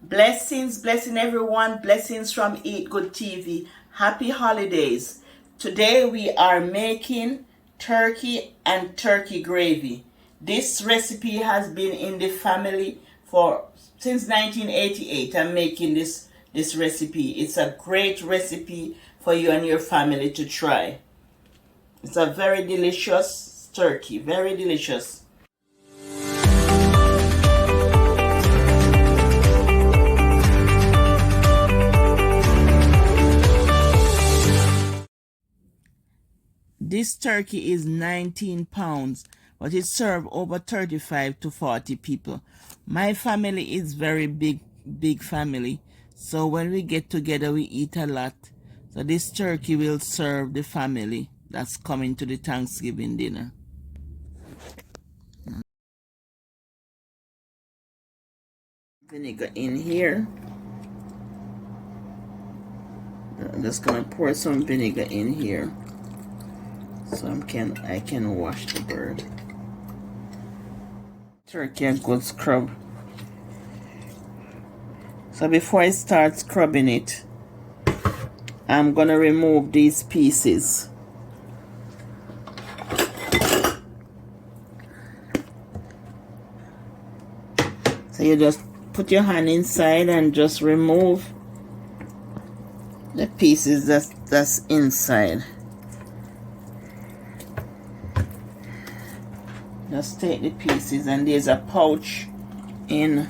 Blessing everyone. Blessings from Eat Good TV. Happy holidays. Today we are making turkey and turkey gravy. This recipe has been in the family for since 1988. I'm making this recipe. It's a great recipe for you and your family to try. It's a very delicious turkey. Very delicious. This turkey is 19 pounds, but it serves over 35 to 40 people. My family is very big family. So when we get together, we eat a lot. So this turkey will serve the family that's coming to the Thanksgiving dinner. Vinegar in here. I'm just gonna pour some vinegar in here, so I can wash the bird. Turkey a good scrub. So before I start scrubbing it, I'm gonna remove these pieces. So you just put your hand inside and just remove the pieces that's inside. Just take the pieces, and there's a pouch in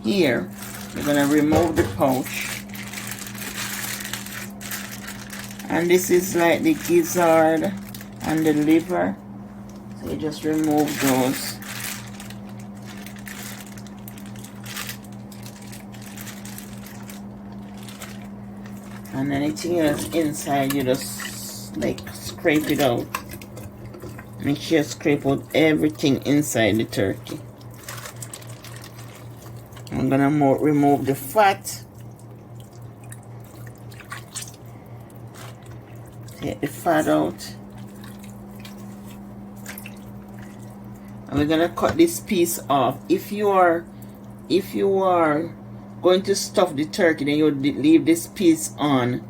here. You're gonna remove the pouch, and this is like the gizzard and the liver, so you just remove those. And anything else inside, you just like scrape it out. Make sure you scrape out everything inside the turkey. I'm gonna remove the fat. Take the fat out. And we're gonna cut this piece off. If you are going to stuff the turkey, then you leave this piece on,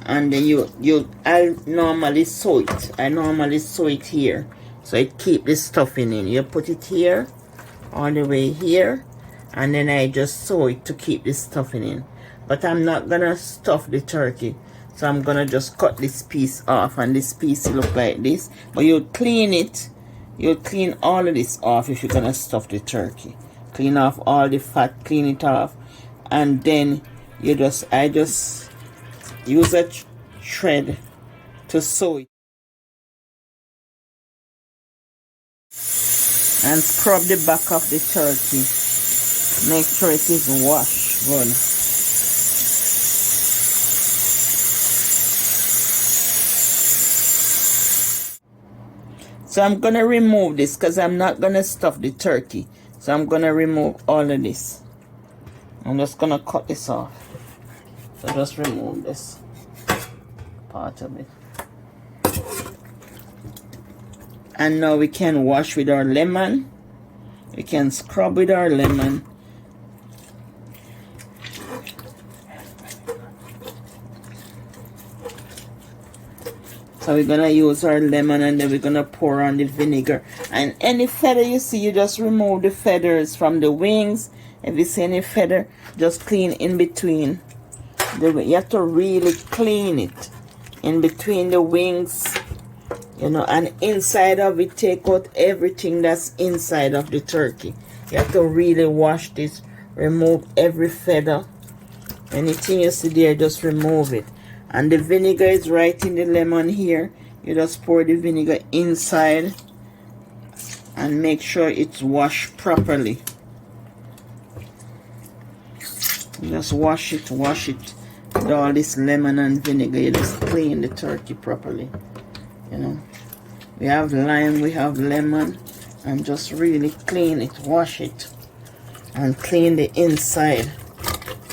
and then I normally sew it. I normally sew it here, so I keep the stuffing in. You put it here, all the way here, and then I just sew it to keep the stuffing in. But I'm not gonna stuff the turkey, so I'm gonna just cut this piece off, and this piece will look like this. But you clean it. You'll clean all of this off if you're gonna stuff the turkey. Clean off all the fat, clean it off, and then I just use a thread to sew it and scrub the back of the turkey. Make sure it is washed good. So I'm gonna remove this because I'm not gonna stuff the turkey. So I'm gonna remove all of this. I'm just gonna cut this off. So just remove this part of it. And now we can wash with our lemon. We can scrub with our lemon. So we're gonna use our lemon, and then we're gonna pour on the vinegar. And any feather you see, you just remove the feathers from the wings. If you see any feather, just clean in between. You have to really clean it in between the wings, and inside of it. Take out everything that's inside of the turkey. You have to really wash this, remove every feather. Anything you see there, just remove it. And the vinegar is right in the lemon here. You just pour the vinegar inside and make sure it's washed properly. Just wash it with all this lemon and vinegar. You just clean the turkey properly. We have lime, we have lemon, and just really clean it, wash it, and clean the inside.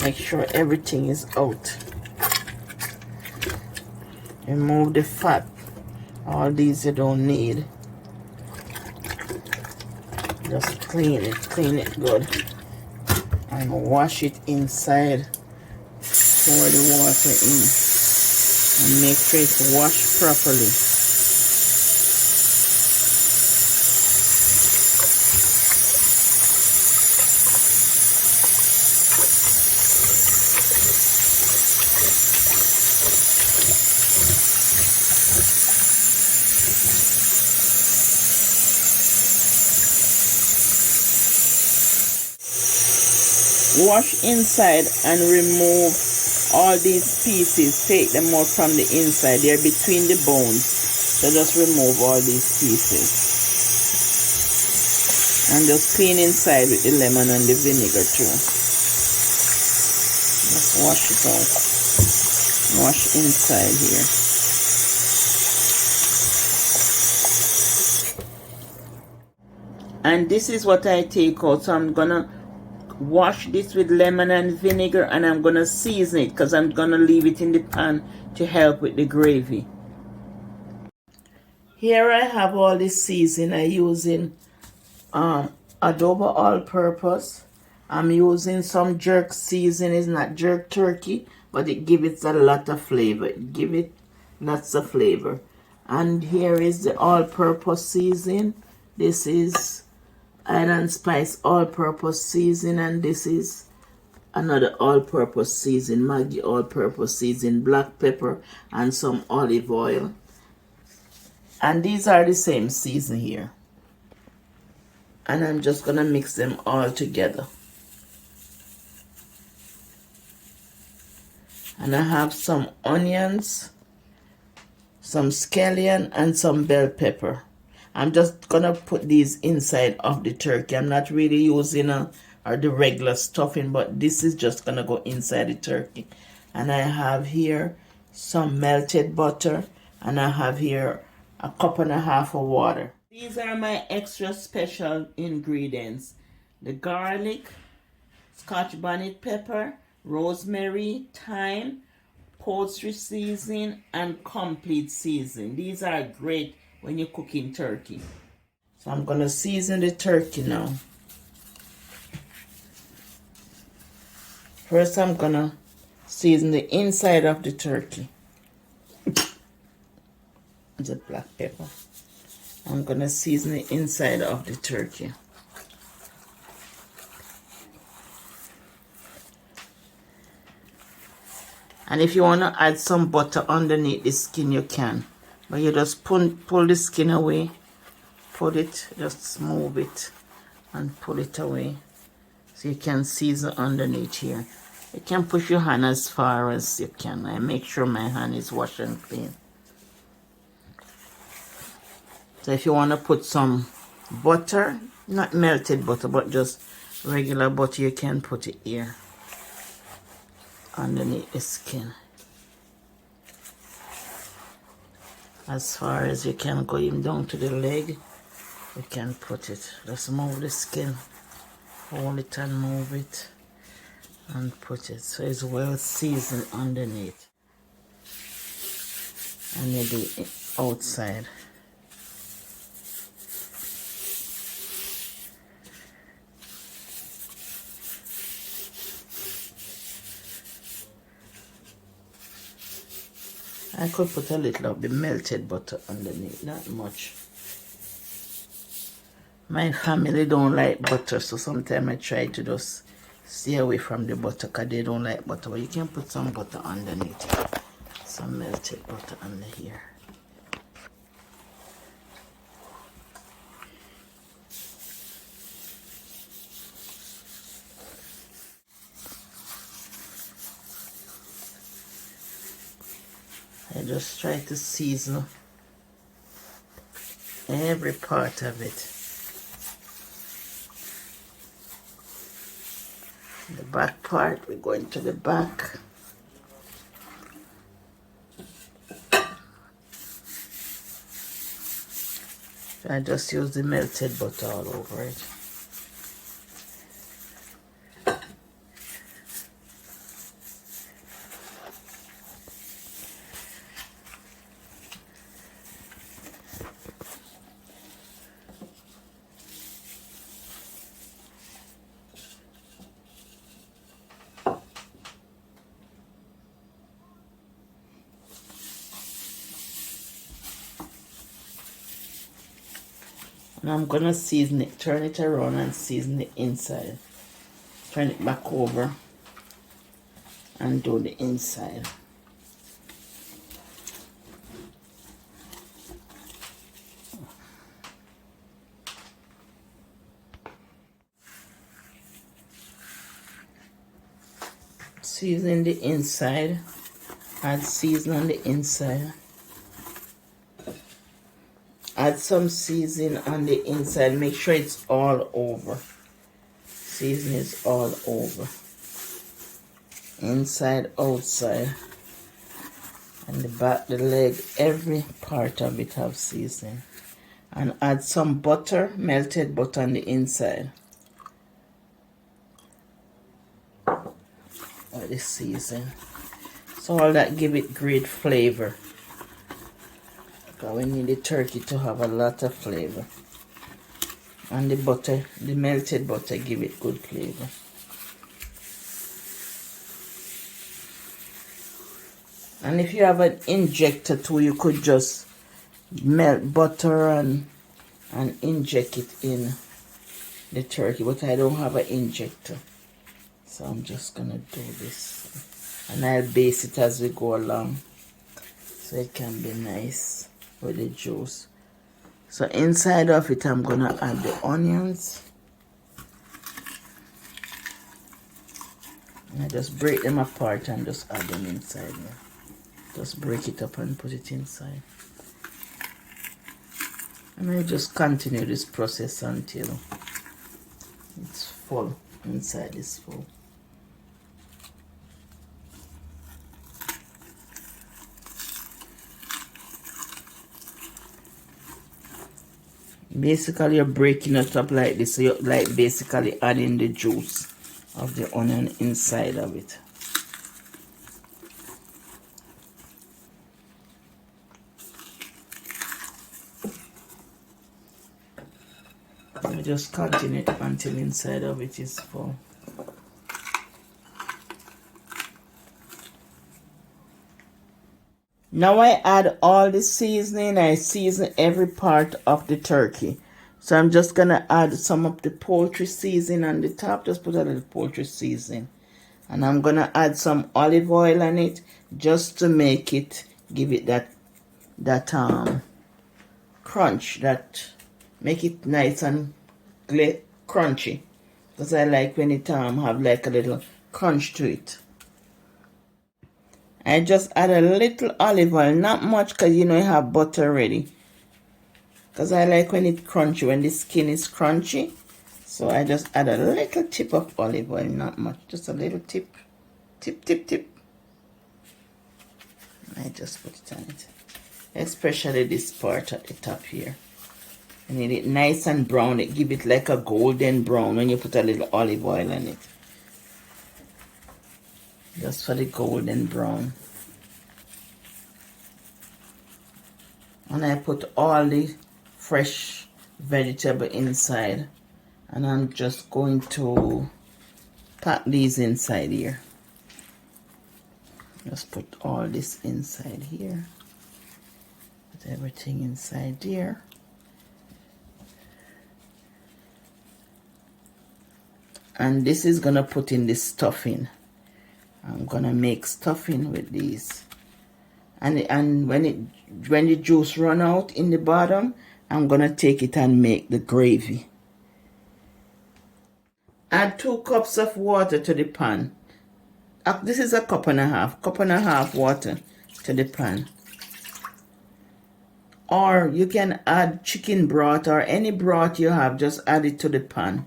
Make sure everything is out. Remove the fat. All these you don't need. Just clean it good. and wash it inside. Pour the water in and make sure it's washed properly. Wash inside and remove all these pieces. Take them out from the inside. They're between the bones. So just remove all these pieces. And just clean inside with the lemon and the vinegar too. Just wash it out. Wash inside here. And this is what I take out. So I'm gonna wash this with lemon and vinegar, and I'm gonna season it because I'm gonna leave it in the pan to help with the gravy. Here I have all this seasoning. I'm using adobo all-purpose. I'm using some jerk seasoning. It's not jerk turkey, but it gives it a lot of flavor. Give it lots of flavor. And here is the all-purpose seasoning. This is Island Spice all-purpose seasoning, and this is another all-purpose seasoning, Maggi all-purpose seasoning, black pepper, and some olive oil. And these are the same season here. And I'm just gonna mix them all together. And I have some onions, some scallion, and some bell pepper. I'm just gonna put these inside of the turkey. I'm not really using the regular stuffing, but this is just gonna go inside the turkey. And I have here some melted butter, and I have here a cup and a half of water. These are my extra special ingredients: the garlic, Scotch bonnet pepper, rosemary, thyme, poultry seasoning, and complete seasoning. These are great when you're cooking turkey. So I'm gonna season the turkey now. First I'm gonna season the inside of the turkey. The black pepper. I'm gonna season the inside of the turkey. And if you want to add some butter underneath the skin, you can. But you just pull the skin away, put it, just move it and pull it away. So you can season underneath here. You can push your hand as far as you can. I make sure my hand is washed and clean. So if you want to put some butter, not melted butter, but just regular butter, you can put it here underneath the skin. As far as you can go, even down to the leg, you can put it. Just move the skin, hold it and move it and put it so it's well seasoned underneath. And you do it outside. I could put a little of the melted butter underneath, not much. My family don't like butter, so sometimes I try to just stay away from the butter because they don't like butter. But you can put some butter underneath, some melted butter under here. I just try to season every part of it. The back part, we're going to the back. I just use the melted butter all over it. And I'm gonna season it, turn it around and season the inside. Turn it back over and do the inside. Season the inside, add season on the inside. Add some seasoning on the inside. Make sure it's all over. Season is all over. Inside, outside. And the back, the leg, every part of it have seasoning. And add some butter, melted butter on the inside. Or the season. So all that give it great flavor. Because we need the turkey to have a lot of flavor. And the butter, the melted butter, give it good flavor. And if you have an injector too, you could just melt butter and inject it in the turkey. But I don't have an injector. So I'm just gonna do this. And I'll base it as we go along. So it can be nice with the juice. So inside of it, I'm gonna add the onions. And I just break them apart and just add them inside here. Just break it up and put it inside. And I just continue this process until it's full. Inside is full. Basically, you're breaking it up like this, so you're like basically adding the juice of the onion inside of it. You just continue it until inside of it is full. Now I add all the seasoning. I season every part of the turkey. So I'm just going to add some of the poultry seasoning on the top. Just put a little poultry seasoning. And I'm going to add some olive oil on it just to make it, give it that crunch, that make it nice and crunchy. Because I like when it have like a little crunch to it. I just add a little olive oil, not much because you know you have butter already. Because I like when it crunchy, when the skin is crunchy. So I just add a little tip of olive oil, not much, just a little tip. Tip. I just put it on it. Especially this part at the top here. I need it nice and brown. It give it like a golden brown when you put a little olive oil on it. Just for the golden brown. And I put all the fresh vegetable inside. And I'm just going to pack these inside here. Just put all this inside here. Put everything inside there. And this is gonna put in the stuffing. I'm gonna make stuffing with these, and when the juice run out in the bottom, I'm gonna take it and make the gravy. Add 2 cups of water to the pan. This is a cup and a half water to the pan. Or you can add chicken broth or any broth you have, just add it to the pan.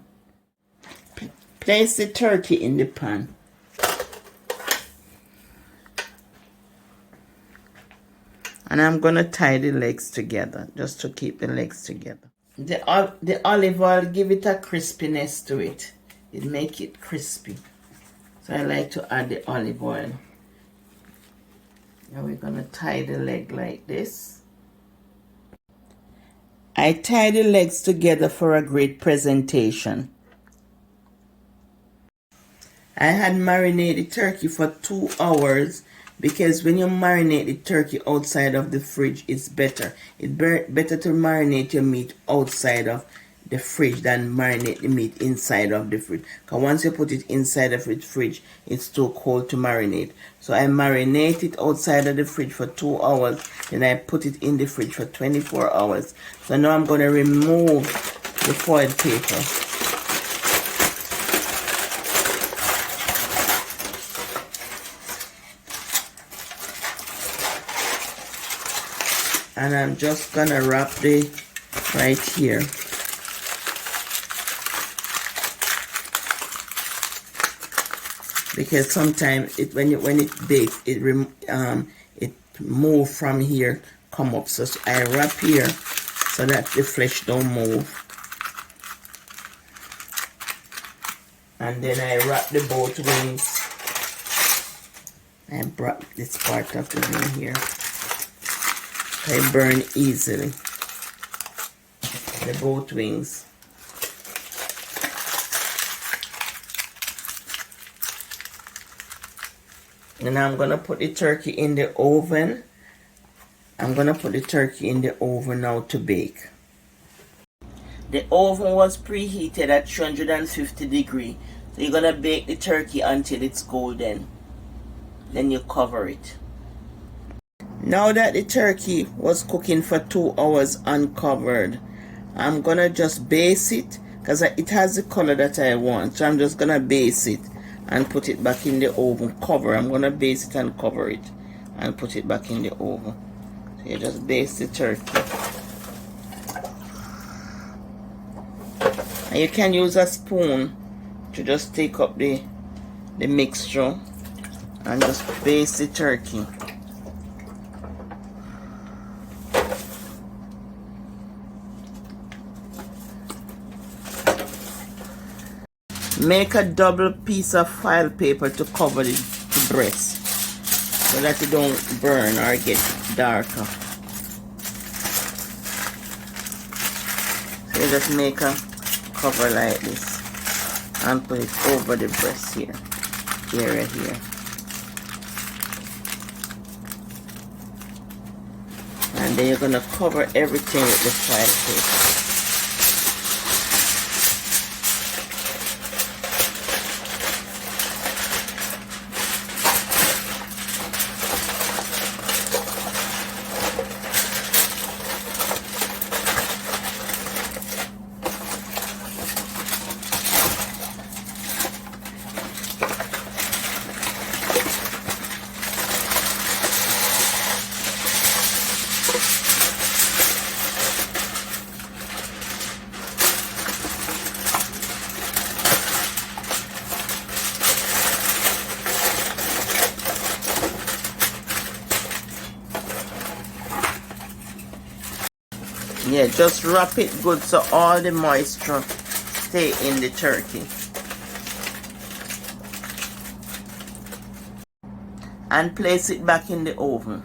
Place the turkey in the pan. And I'm going to tie the legs together, just to keep the legs together. The olive oil, give it a crispiness to it. It make it crispy. So I like to add the olive oil. Now we're going to tie the leg like this. I tie the legs together for a great presentation. I had marinated turkey for 2 hours because when you marinate the turkey outside of the fridge, it's better. It's better to marinate your meat outside of the fridge than marinate the meat inside of the fridge. Because once you put it inside of the fridge, it's too cold to marinate. So I marinate it outside of the fridge for 2 hours. Then I put it in the fridge for 24 hours. So now I'm going to remove the foil paper. And I'm just gonna wrap the right here. Because sometimes when it bakes, it move from here, come up. So I wrap here so that the flesh don't move. And then I wrap the both wings. I wrap this part of the wing here. They burn easily. The both wings. And I'm gonna put the turkey in the oven. I'm gonna put the turkey in the oven now to bake. The oven was preheated at 350 degrees. So you're gonna bake the turkey until it's golden. Then you cover it. Now that the turkey was cooking for 2 hours uncovered, I'm gonna just baste it because it has the color that I want. So I'm just gonna baste it and put it back in the oven. I'm gonna baste it and cover it and put it back in the oven. So you just baste the turkey. And you can use a spoon to just take up the mixture and just baste the turkey. Make a double piece of foil paper to cover the breast so that it don't burn or get darker. So you just make a cover like this and put it over the breast here, right here. And then you're gonna cover everything with the foil paper. Yeah, just wrap it good so all the moisture stay in the turkey. And place it back in the oven.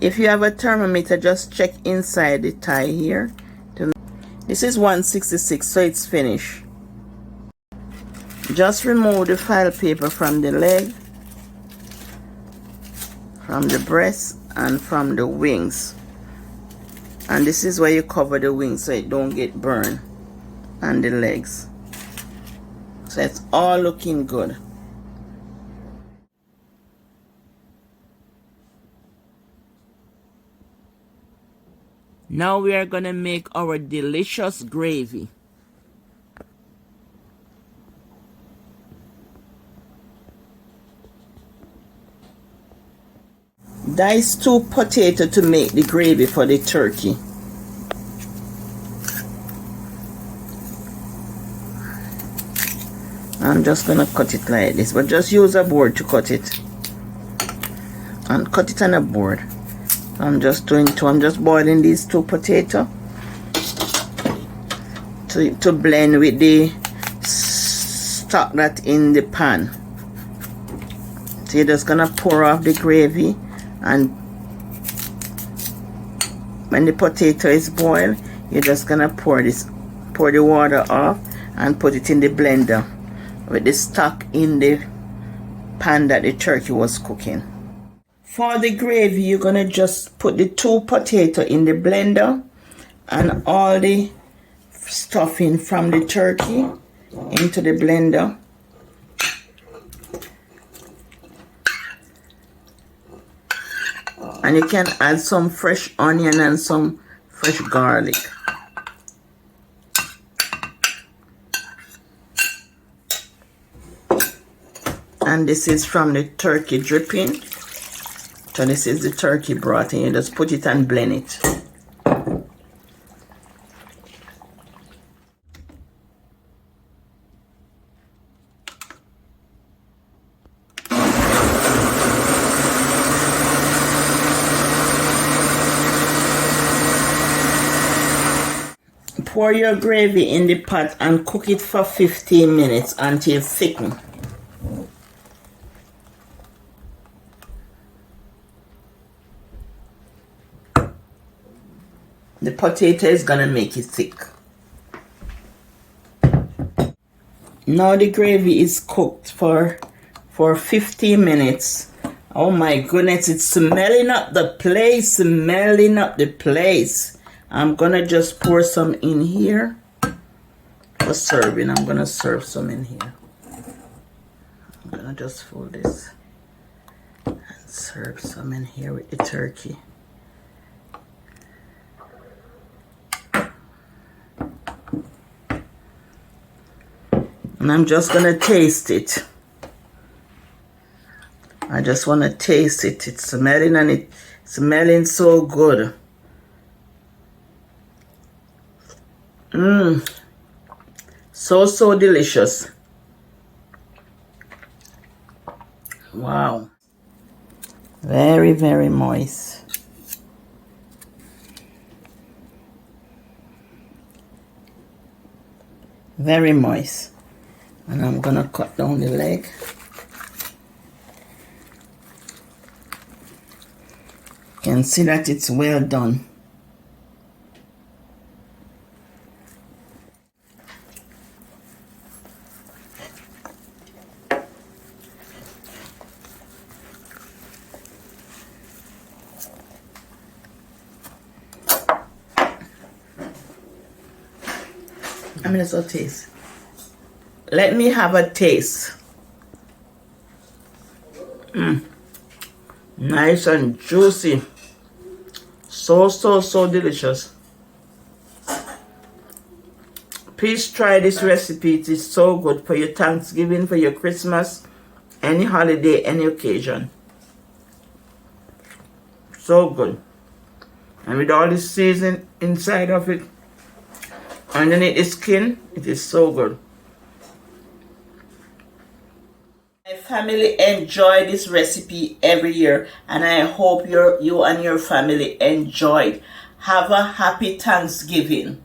If you have a thermometer, just check inside the tie here. This is 166, so it's finished. Just remove the foil paper from the leg, from the breast, and from the wings. And this is where you cover the wings so it don't get burned, and the legs. So it's all looking good. Now we are gonna make our delicious gravy. Dice 2 potatoes to make the gravy for the turkey. I'm just gonna cut it like this, but just use a board to cut it. And cut it on a board. I'm just boiling these 2 potatoes to blend with the stock that's in the pan. So you're just gonna pour off the gravy, and when the potato is boiled, you're just gonna pour the water off and put it in the blender with the stock in the pan that the turkey was cooking. For the gravy, you're gonna just put the 2 potatoes in the blender and all the stuffing from the turkey into the blender. And you can add some fresh onion and some fresh garlic. And this is from the turkey dripping. So this is the turkey broth, and you just put it and blend it. Pour your gravy in the pot and cook it for 15 minutes until thicken. The potato is gonna make it thick. Now the gravy is cooked for 15 minutes. Oh my goodness, it's smelling up the place, smelling up the place. I'm gonna just pour some in here for serving. I'm gonna serve some in here. I'm gonna just fold this and serve some in here with the turkey. And I'm just gonna taste it. I just wanna taste it. It's smelling, and it's smelling so good. So delicious. Wow. Very, very moist. Very moist. And I'm gonna cut down the leg. You can see that it's well done. I'm gonna so taste. Let me have a taste. Nice and juicy. So delicious. Please try this recipe. It is so good for your Thanksgiving, for your Christmas, any holiday, any occasion. So good. And with all the seasoning inside of it, underneath the skin, it is so good. My family enjoy this recipe every year, and I hope you and your family enjoy it. Have a happy Thanksgiving,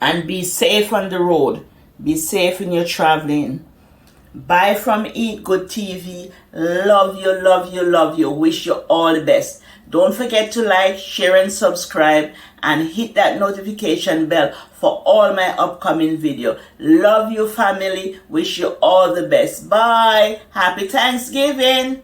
and be safe on the road. Be safe in your traveling. Bye from Eat Good TV. Love you, love you, love you. Wish you all the best. Don't forget to like, share, and subscribe, and hit that notification bell for all my upcoming video. Love you, family. Wish you all the best. Bye. Happy Thanksgiving.